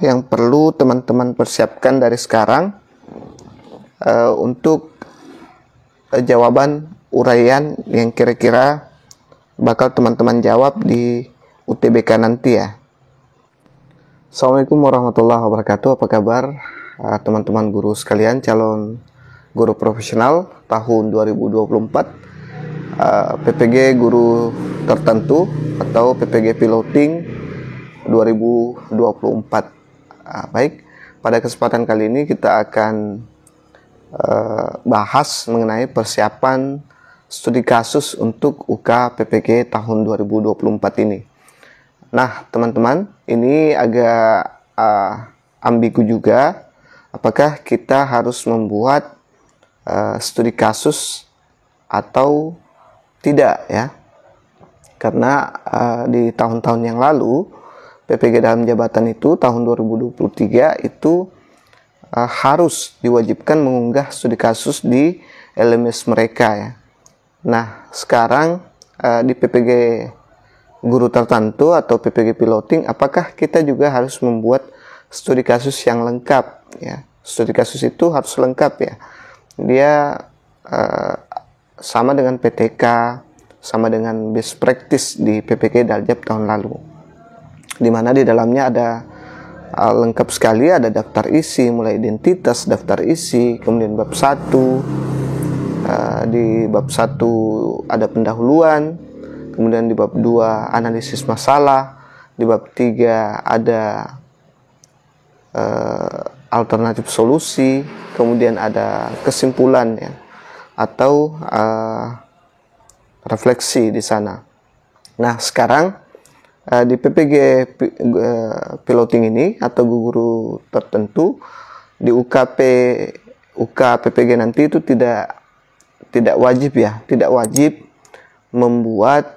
yang perlu teman-teman persiapkan dari sekarang untuk jawaban uraian yang kira-kira bakal teman-teman jawab di UTBK nanti ya. Assalamualaikum warahmatullahi wabarakatuh. Apa kabar teman-teman guru sekalian, calon guru profesional tahun 2024, PPG guru tertentu atau PPG piloting 2024. Baik, pada kesempatan kali ini kita akan bahas mengenai persiapan studi kasus untuk UK PPG tahun 2024 ini. Nah, teman-teman, ini agak ambigu juga. Apakah kita harus membuat studi kasus atau tidak ya? Karena di tahun-tahun yang lalu PPG dalam jabatan itu tahun 2023 itu harus diwajibkan mengunggah studi kasus di LMS mereka ya. Nah, sekarang di PPG guru tertentu atau PPG piloting, apakah kita juga harus membuat studi kasus yang lengkap ya? Studi kasus itu harus lengkap ya. Dia sama dengan PTK, sama dengan best practice di PPG Daljab tahun lalu, di mana di dalamnya ada lengkap sekali, ada daftar isi, mulai identitas, daftar isi, kemudian bab 1, di bab 1 ada pendahuluan, kemudian di bab 2 analisis masalah, di bab 3 ada alternatif solusi, kemudian ada kesimpulan ya, atau refleksi di sana. Nah, sekarang di PPG piloting ini atau guru tertentu di UK PPG nanti itu tidak wajib ya, tidak wajib membuat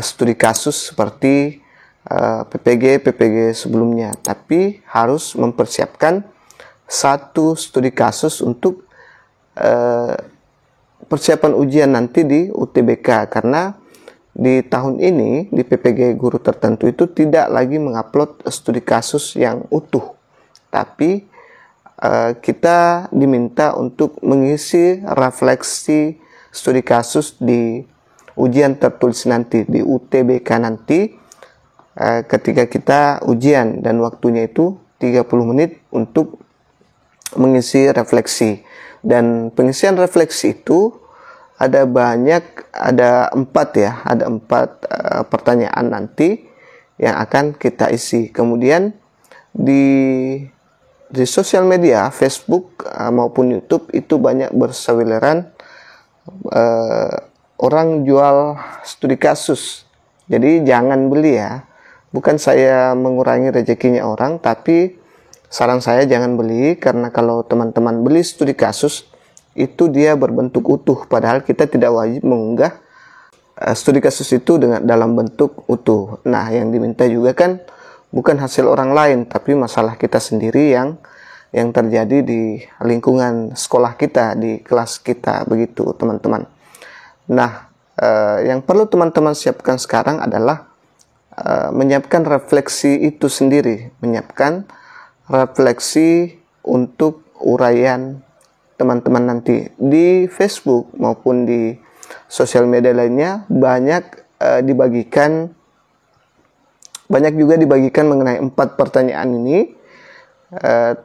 studi kasus seperti PPG sebelumnya, tapi harus mempersiapkan satu studi kasus untuk persiapan ujian nanti di UTBK, karena di tahun ini di PPG guru tertentu itu tidak lagi mengupload studi kasus yang utuh, tapi kita diminta untuk mengisi refleksi studi kasus di ujian tertulis nanti di UTBK nanti, ketika kita ujian, dan waktunya itu 30 menit untuk mengisi refleksi. Dan pengisian refleksi itu ada 4 pertanyaan nanti yang akan kita isi. Kemudian di sosial media Facebook maupun YouTube itu banyak berseliweran orang jual studi kasus. Jadi jangan beli ya. Bukan saya mengurangi rezekinya orang, tapi saran saya jangan beli, karena kalau teman-teman beli studi kasus itu dia berbentuk utuh, padahal kita tidak wajib mengunggah studi kasus itu dalam bentuk utuh. Nah, yang diminta juga kan bukan hasil orang lain, tapi masalah kita sendiri yang terjadi di lingkungan sekolah kita, di kelas kita, begitu teman-teman. Nah, yang perlu teman-teman siapkan sekarang adalah menyiapkan refleksi itu sendiri, menyiapkan refleksi untuk uraian teman-teman nanti di Facebook maupun di sosial media lainnya. Banyak juga dibagikan mengenai 4 pertanyaan ini,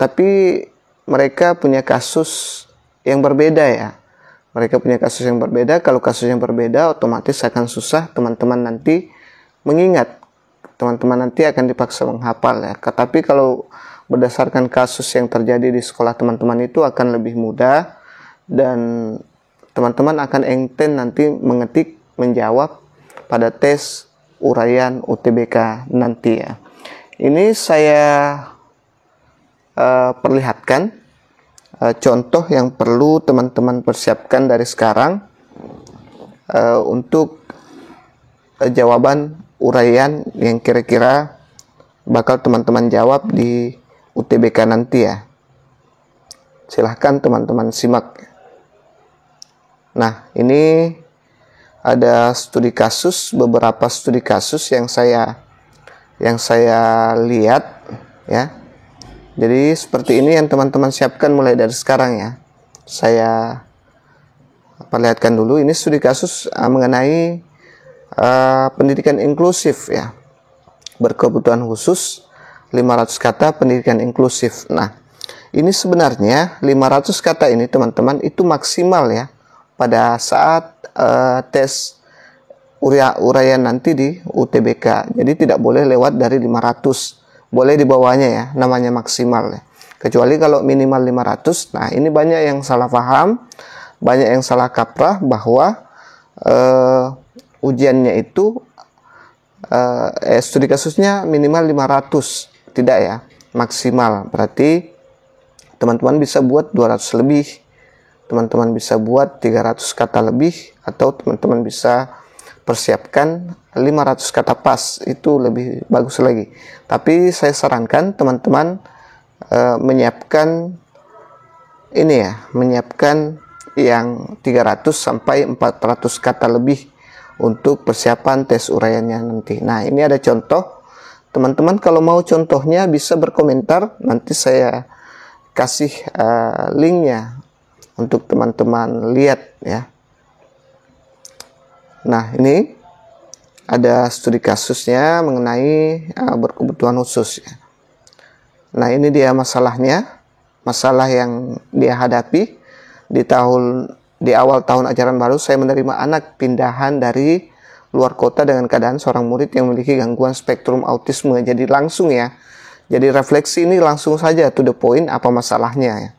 tapi mereka punya kasus yang berbeda ya. Mereka punya kasus yang berbeda. Kalau kasus yang berbeda, otomatis akan susah teman-teman nanti mengingat. Teman-teman nanti akan dipaksa menghafal ya. Tapi kalau berdasarkan kasus yang terjadi di sekolah teman-teman itu akan lebih mudah, dan teman-teman akan enten nanti menjawab pada tes uraian UTBK nanti ya. Ini saya perlihatkan contoh yang perlu teman-teman persiapkan dari sekarang untuk jawaban uraian yang kira-kira bakal teman-teman jawab di UTBK nanti ya. Silahkan teman-teman simak. Nah, ini ada studi kasus, beberapa studi kasus yang saya lihat ya. Jadi seperti ini yang teman-teman siapkan mulai dari sekarang ya. Saya perlihatkan dulu, ini studi kasus mengenai pendidikan inklusif ya. Berkebutuhan khusus, 500 kata pendidikan inklusif. Nah, ini sebenarnya 500 kata ini teman-teman itu maksimal ya pada saat tes uraian nanti di UTBK. Jadi tidak boleh lewat dari 500. Boleh di bawahnya ya, namanya maksimal ya. Kecuali kalau minimal 500. Nah, ini banyak yang salah paham, banyak yang salah kaprah bahwa ujiannya itu studi kasusnya minimal 500. Tidak ya, maksimal. Berarti teman-teman bisa buat 200 lebih. Teman-teman bisa buat 300 kata lebih, atau teman-teman bisa persiapkan 500 kata pas, itu lebih bagus lagi. Tapi saya sarankan teman-teman menyiapkan ini ya, menyiapkan yang 300 sampai 400 kata lebih untuk persiapan tes uraiannya nanti. Nah, ini ada contoh. Teman-teman kalau mau contohnya bisa berkomentar, nanti saya kasih linknya untuk teman-teman lihat ya. Nah, ini ada studi kasusnya mengenai berkebutuhan khusus ya. Nah, ini dia masalahnya, masalah yang dia hadapi di awal tahun ajaran baru. Saya menerima anak pindahan dari luar kota dengan keadaan seorang murid yang memiliki gangguan spektrum autisme. Jadi langsung ya, jadi refleksi ini langsung saja to the point, apa masalahnya ya.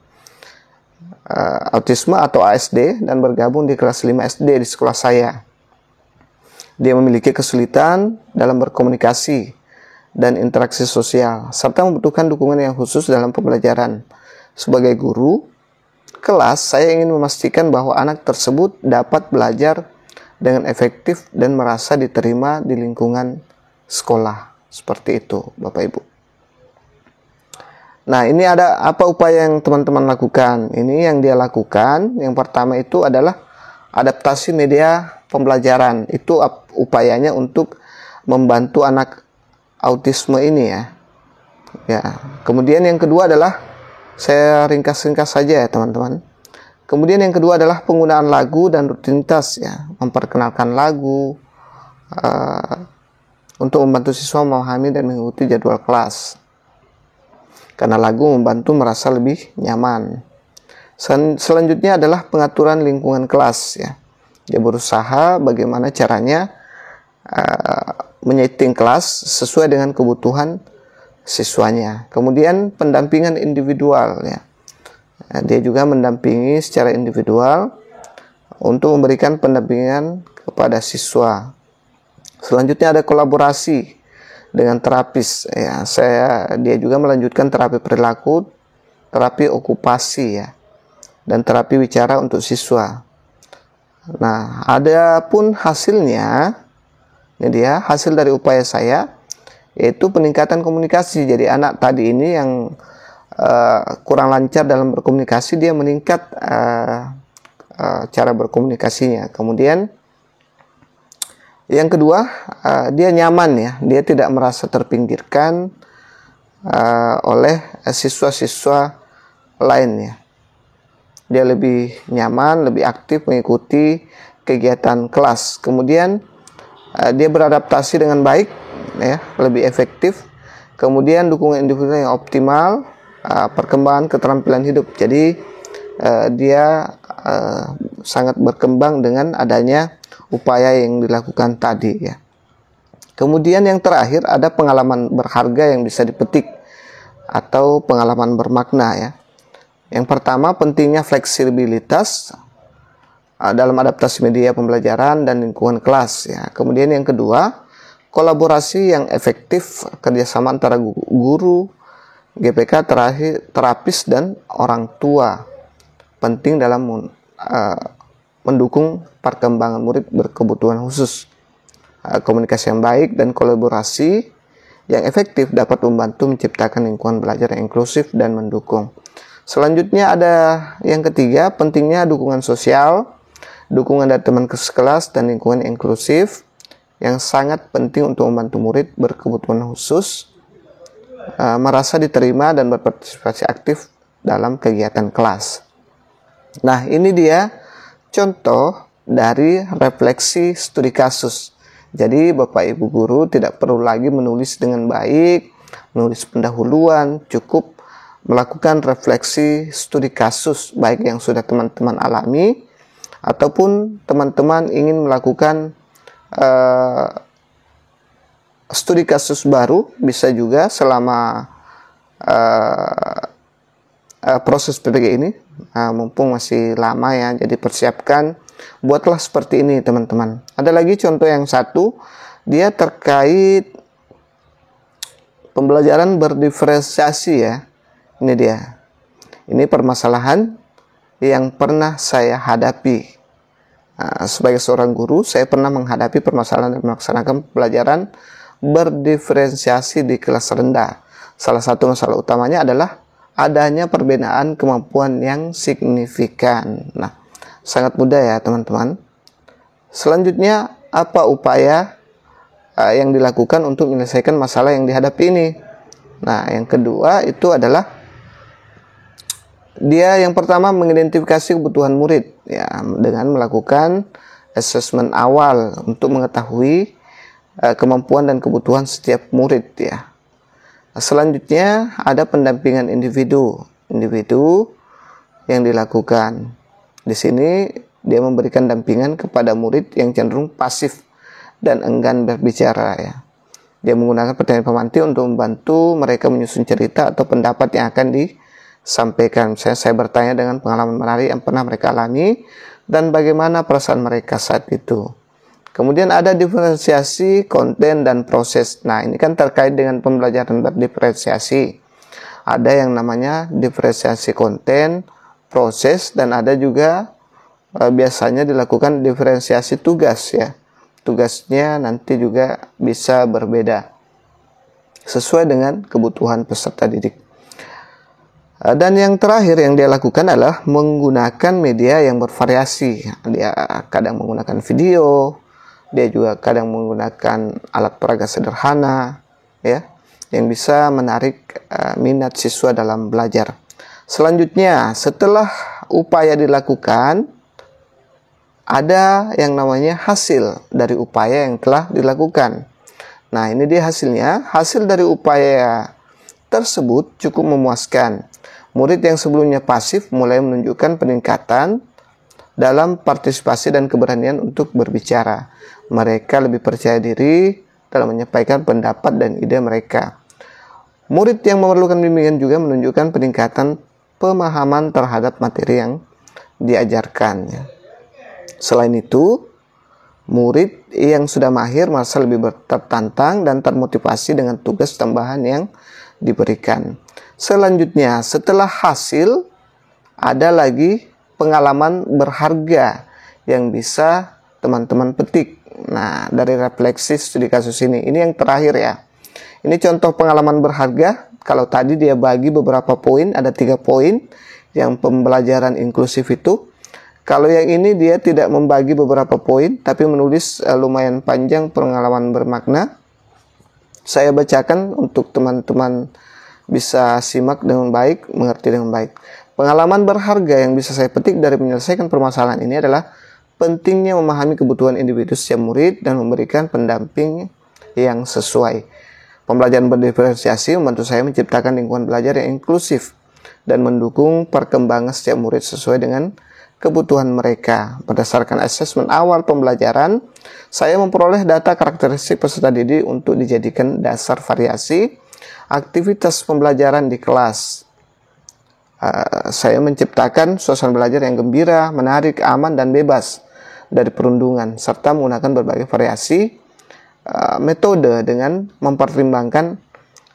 Autisme atau ASD, dan bergabung di kelas 5 SD di sekolah saya. Dia memiliki kesulitan dalam berkomunikasi dan interaksi sosial, serta membutuhkan dukungan yang khusus dalam pembelajaran. Sebagai guru kelas, saya ingin memastikan bahwa anak tersebut dapat belajar dengan efektif dan merasa diterima di lingkungan sekolah. Seperti itu, Bapak Ibu. Nah, ini ada apa upaya yang teman-teman lakukan. Ini yang dia lakukan. Yang pertama itu adalah adaptasi media pembelajaran. Itu upayanya untuk membantu anak autisme ini ya. Ya. Kemudian yang kedua adalah, saya ringkas-ringkas saja ya teman-teman. Kemudian yang kedua adalah penggunaan lagu dan rutinitas ya, memperkenalkan lagu untuk membantu siswa memahami dan mengikuti jadwal kelas. Karena lagu membantu merasa lebih nyaman. Selanjutnya adalah pengaturan lingkungan kelas ya. Dia berusaha bagaimana caranya menyeting kelas sesuai dengan kebutuhan siswanya. Kemudian pendampingan individual ya. Dia juga mendampingi secara individual untuk memberikan pendampingan kepada siswa. Selanjutnya ada kolaborasi dengan terapis ya. Dia juga melanjutkan terapi perilaku, terapi okupasi ya, dan terapi bicara untuk siswa. Nah, ada pun hasilnya, ini dia hasil dari upaya saya, yaitu peningkatan komunikasi. Jadi anak tadi ini yang kurang lancar dalam berkomunikasi, dia meningkat cara berkomunikasinya. Kemudian yang kedua, dia nyaman ya, dia tidak merasa terpinggirkan oleh siswa-siswa lainnya. Dia lebih nyaman, lebih aktif mengikuti kegiatan kelas. Kemudian dia beradaptasi dengan baik ya, lebih efektif. Kemudian dukungan individu yang optimal, perkembangan keterampilan hidup. Jadi dia sangat berkembang dengan adanya upaya yang dilakukan tadi ya. Kemudian yang terakhir ada pengalaman berharga yang bisa dipetik atau pengalaman bermakna ya. Yang pertama, pentingnya fleksibilitas dalam adaptasi media pembelajaran dan lingkungan kelas ya. Kemudian yang kedua, kolaborasi yang efektif, kerjasama antara guru, GPK, terapis, dan orang tua. Penting dalam mendukung perkembangan murid berkebutuhan khusus. Komunikasi yang baik dan kolaborasi yang efektif dapat membantu menciptakan lingkungan belajar yang inklusif dan mendukung. Selanjutnya ada yang ketiga, pentingnya dukungan sosial, dukungan dari teman sekelas, dan lingkungan inklusif yang sangat penting untuk membantu murid berkebutuhan khusus merasa diterima dan berpartisipasi aktif dalam kegiatan kelas. Nah, ini dia contoh dari refleksi studi kasus. Jadi Bapak Ibu guru tidak perlu lagi menulis dengan baik, menulis pendahuluan, cukup melakukan refleksi studi kasus baik yang sudah teman-teman alami ataupun teman-teman ingin melakukan studi kasus baru, bisa juga selama proses PPG ini. Mumpung masih lama ya, jadi persiapkan, buatlah seperti ini teman-teman. Ada lagi contoh yang satu, dia terkait pembelajaran berdiferensiasi ya. Ini dia, ini permasalahan yang pernah saya hadapi. Sebagai seorang guru, saya pernah menghadapi permasalahan dan melaksanakan pembelajaran berdiferensiasi di kelas rendah. Salah satu masalah utamanya adalah adanya perbedaan kemampuan yang signifikan. Nah, sangat mudah ya teman-teman. Selanjutnya, apa upaya yang dilakukan untuk menyelesaikan masalah yang dihadapi ini? Nah, yang kedua itu adalah dia yang pertama mengidentifikasi kebutuhan murid ya, dengan melakukan asesmen awal untuk mengetahui kemampuan dan kebutuhan setiap murid ya. Selanjutnya ada pendampingan individu yang dilakukan. Di sini dia memberikan dampingan kepada murid yang cenderung pasif dan enggan berbicara ya. Dia menggunakan pertanyaan pemantik untuk membantu mereka menyusun cerita atau pendapat yang akan disampaikan. Misalnya saya bertanya dengan pengalaman menarik yang pernah mereka alami dan bagaimana perasaan mereka saat itu. Kemudian ada diferensiasi konten dan proses. Nah, ini kan terkait dengan pembelajaran berdiferensiasi. Ada yang namanya diferensiasi konten, proses, dan ada juga biasanya dilakukan diferensiasi tugas ya. Tugasnya nanti juga bisa berbeda sesuai dengan kebutuhan peserta didik. Dan yang terakhir yang dia lakukan adalah menggunakan media yang bervariasi. Dia kadang menggunakan video, dia juga kadang menggunakan alat peraga sederhana ya, yang bisa menarik minat siswa dalam belajar. Selanjutnya, setelah upaya dilakukan, ada yang namanya hasil dari upaya yang telah dilakukan. Nah, ini dia hasilnya. Hasil dari upaya tersebut cukup memuaskan. Murid yang sebelumnya pasif mulai menunjukkan peningkatan dalam partisipasi dan keberanian untuk berbicara. Mereka lebih percaya diri dalam menyampaikan pendapat dan ide mereka. Murid yang memerlukan bimbingan juga menunjukkan peningkatan pemahaman terhadap materi yang diajarkan. Selain itu, murid yang sudah mahir merasa lebih tertantang dan termotivasi dengan tugas tambahan yang diberikan. Selanjutnya, setelah hasil, ada lagi pengalaman berharga yang bisa teman-teman petik. Nah, dari refleksi studi kasus ini yang terakhir ya. Ini contoh pengalaman berharga. Kalau tadi dia bagi beberapa poin, ada 3 poin yang pembelajaran inklusif itu. Kalau yang ini dia tidak membagi beberapa poin, tapi menulis lumayan panjang pengalaman bermakna. Saya bacakan untuk teman-teman bisa simak dengan baik, mengerti dengan baik. Pengalaman berharga yang bisa saya petik dari menyelesaikan permasalahan ini adalah pentingnya memahami kebutuhan individu setiap murid dan memberikan pendamping yang sesuai. Pembelajaran berdiferensiasi membantu saya menciptakan lingkungan belajar yang inklusif dan mendukung perkembangan setiap murid sesuai dengan kebutuhan mereka. Berdasarkan asesmen awal pembelajaran, saya memperoleh data karakteristik peserta didik untuk dijadikan dasar variasi aktivitas pembelajaran di kelas. Saya menciptakan suasana belajar yang gembira, menarik, aman, dan bebas dari perundungan, serta menggunakan berbagai variasi metode dengan mempertimbangkan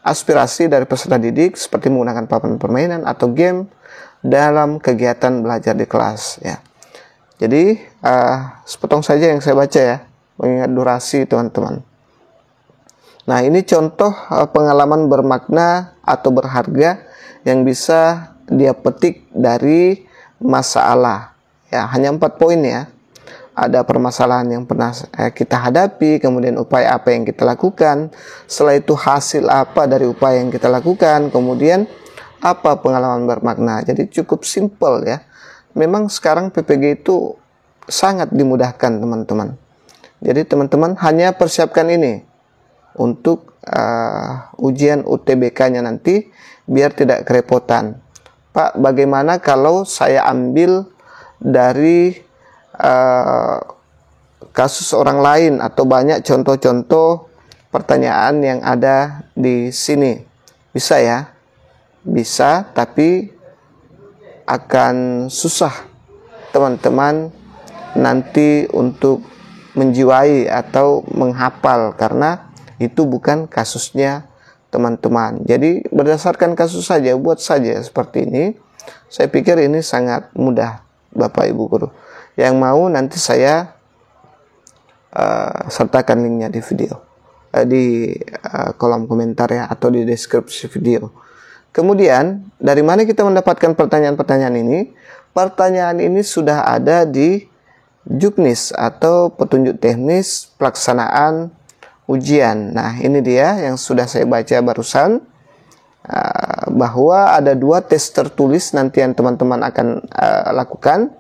aspirasi dari peserta didik seperti menggunakan papan permainan atau game dalam kegiatan belajar di kelas ya. Jadi sepotong saja yang saya baca ya, mengingat durasi teman-teman. Nah, ini contoh pengalaman bermakna atau berharga yang bisa dia petik dari masalah ya. Hanya 4 poin ya. ada permasalahan yang pernah kita hadapi, kemudian upaya apa yang kita lakukan, setelah itu hasil apa dari upaya yang kita lakukan, kemudian apa pengalaman bermakna. Jadi cukup simple ya. Memang sekarang PPG itu sangat dimudahkan teman-teman. Jadi teman-teman hanya persiapkan ini untuk ujian UTBK-nya nanti biar tidak kerepotan. Pak, bagaimana kalau saya ambil dari kasus orang lain atau banyak contoh-contoh pertanyaan yang ada di sini? Bisa ya? Bisa, tapi akan susah teman-teman nanti untuk menjiwai atau menghafal karena itu bukan kasusnya teman-teman. Jadi berdasarkan kasus saja, buat saja seperti ini. Saya pikir ini sangat mudah Bapak Ibu Guru. Yang mau nanti saya sertakan linknya di video, di kolom komentar ya, atau di deskripsi video. Kemudian dari mana kita mendapatkan pertanyaan-pertanyaan ini? Pertanyaan ini sudah ada di Juknis atau petunjuk teknis pelaksanaan ujian. Nah, ini dia yang sudah saya baca barusan, bahwa ada 2 tes tertulis nanti yang teman-teman akan lakukan.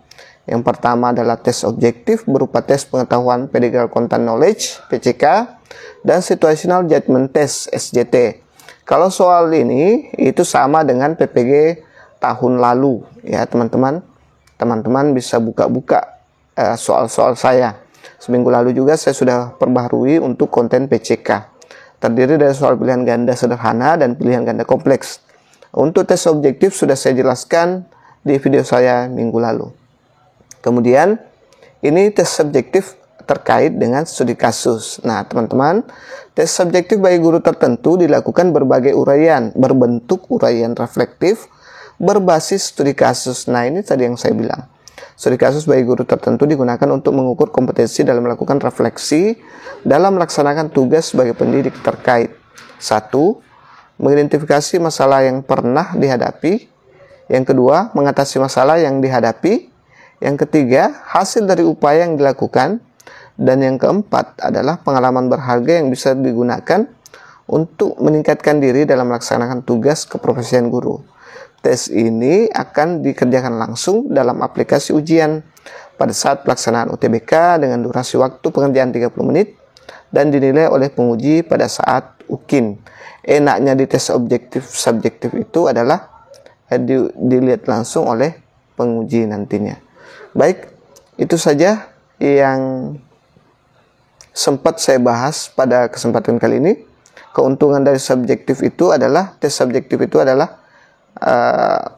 Yang pertama adalah tes objektif berupa tes pengetahuan pedagogical content knowledge (PCK) dan situational judgment test (SJT). Kalau soal ini itu sama dengan PPG tahun lalu ya teman-teman. Teman-teman bisa buka-buka soal-soal saya. Seminggu lalu juga saya sudah perbaharui untuk konten PCK. Terdiri dari soal pilihan ganda sederhana dan pilihan ganda kompleks. Untuk tes objektif sudah saya jelaskan di video saya minggu lalu. Kemudian ini tes subjektif terkait dengan studi kasus. Nah teman-teman, tes subjektif bagi guru tertentu dilakukan berbagai uraian, berbentuk uraian reflektif berbasis studi kasus. Nah ini tadi yang saya bilang. Studi kasus bagi guru tertentu digunakan untuk mengukur kompetensi dalam melakukan refleksi dalam melaksanakan tugas sebagai pendidik terkait. 1. Mengidentifikasi masalah yang pernah dihadapi. Yang kedua, mengatasi masalah yang dihadapi. Yang ketiga, hasil dari upaya yang dilakukan. Dan yang keempat adalah pengalaman berharga yang bisa digunakan untuk meningkatkan diri dalam melaksanakan tugas keprofesian guru. Tes ini akan dikerjakan langsung dalam aplikasi ujian pada saat pelaksanaan UTBK dengan durasi waktu pengerjaan 30 menit dan dinilai oleh penguji pada saat UKIN. Enaknya di tes objektif subjektif itu adalah dilihat langsung oleh penguji nantinya. Baik, itu saja yang sempat saya bahas pada kesempatan kali ini. Keuntungan dari subjektif itu adalah, tes subjektif itu adalah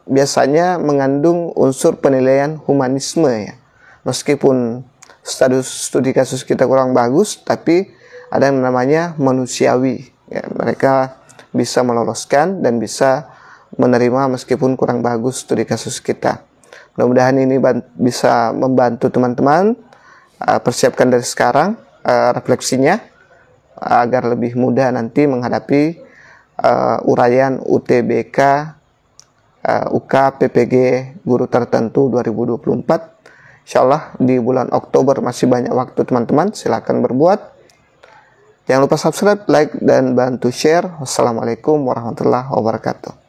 biasanya mengandung unsur penilaian humanisme ya. Meskipun studi kasus kita kurang bagus, tapi ada yang namanya manusiawi ya. Mereka bisa meloloskan dan bisa menerima meskipun kurang bagus studi kasus kita. Mudah-mudahan ini bisa membantu teman-teman persiapkan dari sekarang refleksinya agar lebih mudah nanti menghadapi uraian UTBK UK PPG guru tertentu 2024. Insyaallah di bulan Oktober masih banyak waktu teman-teman, silakan berbuat. Jangan lupa subscribe, like, dan bantu share. Wassalamualaikum warahmatullahi wabarakatuh.